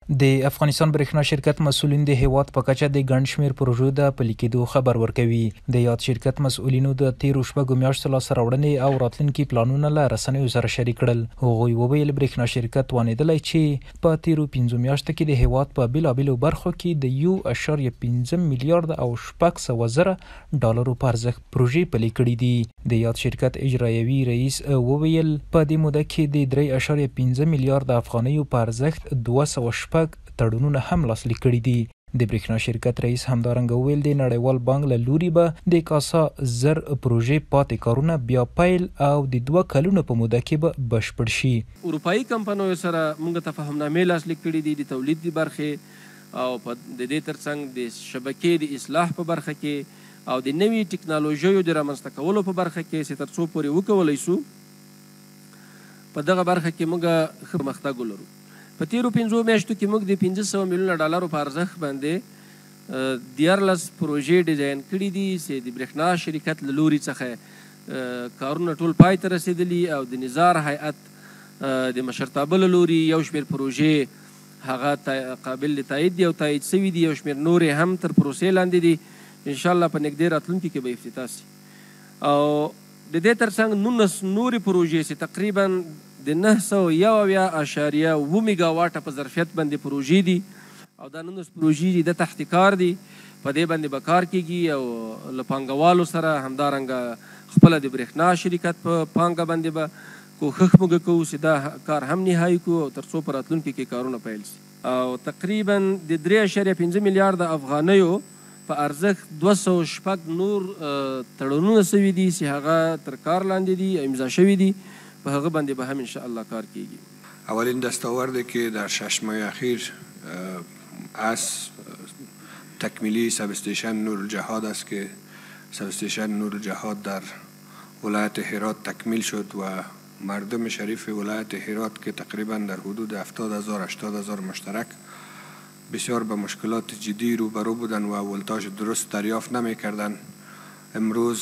د افغانستان برېښنا شرکت مسؤلین د هیواد په کچه د ګڼ شمېر پروژو د پلي کېدو خبر ورکوي. د یاد شرکت مسؤلینو د تیرو شپږو میاشتو لاسته راوړنې او راتلونکي پلانونه له رسنیو سره شریک کړل. هغوی وویل برېښنا شرکت توانېدلی چې په تیرو 5 میاشتو کې د هیواد په بېلابېلو برخو کې د 1.5 میلیارد او 600 زره ډالرو په ارزښت پروژې پلي کړي دي. د یاد شرکت اجرایوي رئیس وویل په دې موده کې د 3.5 میلیارد افغانیو په ارزښت 200 تړونونه هم لاسلیک کړي دي. د برېښنا شرکت رئیس همدارنګه وویل د نړیوال بانک له لوري به د کاسا زر پروژې پاتې کارونه بیا پیل او د 2 کلونو په موده کې به بشپړ شي. اروپایي کمپنیو سره موږ تفاهمنامې لاسلیک کړي دي د تولید د برخې او په د دې ترڅنګ د شبکې د اصلاح په برخه کې او د نوي ټکنالوژیو د رامنځته کولو په برخه کې چې تر څو پورې وکولی شو په دغه برخه کې موږ ښه پرمختګ ولرو. په تیرو 5 میاشتو کې موږ د 500 میلیونه ډالرو په ارزښت باندې 14 پروژې ډیزاین کړي دي چې د برېښنا شرکت له لوري څخه کارونه ټول پای ته رسېدلي او د نظار هیئت د مشرتابه له لوري یو شمېر پروژې هغه قابل تایید دي او تایید سوي دي. یو شمېر نورې هم تر پروسې لاندې دي. انشاءالله په نږدې راتلونکي کې به افتتاح سي. او د دې ترڅنګ 19 نورې پروژې چې تقریبا د 901.7 میگا واټه په ظرفیت باندې پروژې دي او دا 19 پروژې د تحت کار دي. په دې باندې به کار کیږي او له پانګوالو سره همدارنګه خپله د برېښنا شرکت په پانګه باندې به کوښښ موږ کوو چې دا کار هم نهایي کړو او تر څو په راتلونکي کې کارونه پیل سي. او تقریبا د 3.5 میلیارد افغانیو په ارزښت 206 نور تړونونه سوي دي چې هغه تر کار لاندې دي امضا شوي دي. په هغه باندې به هم انشاءالله کار کیږي. اولین دستاوردی که در 6 ماه اخیر از تکمیلی سب استیشن نور الجهاد است که سب استیشن نور الجهاد در ولایت هرات تکمیل شد و مردم شریف ولایت هرات که تقریبا در حدود 70,000-80,000 مشترک بسیار به مشکلات جدی روبرو بودن و ولتاژ درست دریافت نمی کردن. امروز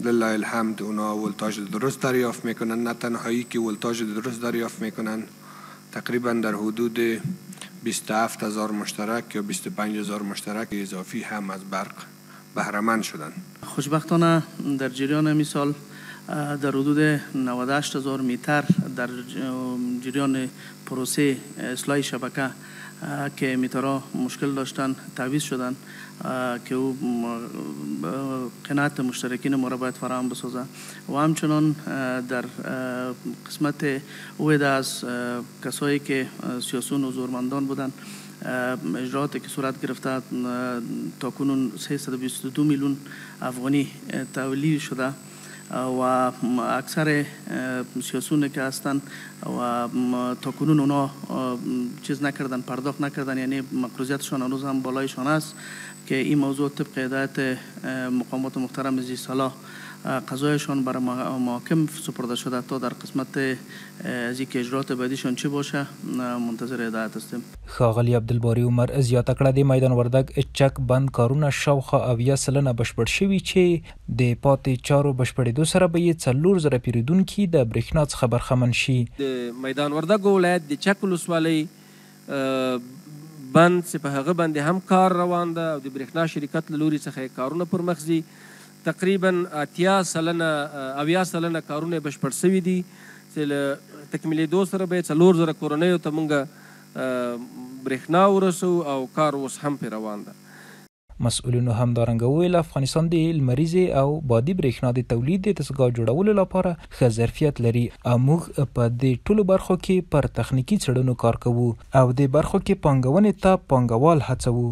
لله الحمد اونا ولتاژ درست دریافت میکنن. نه تنهایی که ولتاژ درست دریافت میکنن، تقریبا در حدود 27,000 مشترک یا 25,000 مشترک اضافی هم از برق بهره‌مند شدن. خوشبختانه در جریان مثال در حدود 98,000 متر در جریان پروسه اصلاح شبکه که میترها مشکل داشتن تعویض شدن که او قناعت مشترکین ما را باید فراهم بسازه و همچنان در قسمت اوید از کسایی که سیاسون و زورمندان بودن اجراعاتی که صورت گرفته تا کنون 322 میلیون افغانی تحویل شده و اکثر سیاسون که هستند و تا کنون اونا چیز نکردن، پرداخت نکردن، یعنی مقروضیتشان هنوز هم بالایشان است که این موضوع طبق هدایت مقامات محترم زیرسالا قضایشان برای محاکم سپرده شده تا در قسمت از اینکه اجرات بعدیشان چی باشه منتظر هدایت هستیم. ښاغلي عبدالباري عمر زیاته کړه د میدان وردګ چک بند کارونه شاوخوا 80 سلنه بشپړ شوي چې د پاتې چارو بشپړېدو سره به یې 4,000 پیرودونکي د برېښنا څخه برخمن شي. د میدان وردګ ولایت د چک ولسوالۍ بند چې په هغه باندې هم کار روان ده او د برېښنا شرکت له لوري څخه کارونه پر مخ ځي. تقریبا 80 سلنه کارونه بشپړ سوي دي چې له تکمیلېدو سره به 4,000 کورنیو ته موږ برېښنا ورسو او کار اوس هم پرې روان ده. مسؤلینو همدارنګه وویل افغانستان د لمریزې او بادي برېښنا د تولید د دستګاه جوړولو لپاره ښه ظرفیت لري او موږ په دې ټولو برخو کې پر تخنیکي څېړنو کار کوو او د برخو کې پانګونې ته پانګوال هڅوو.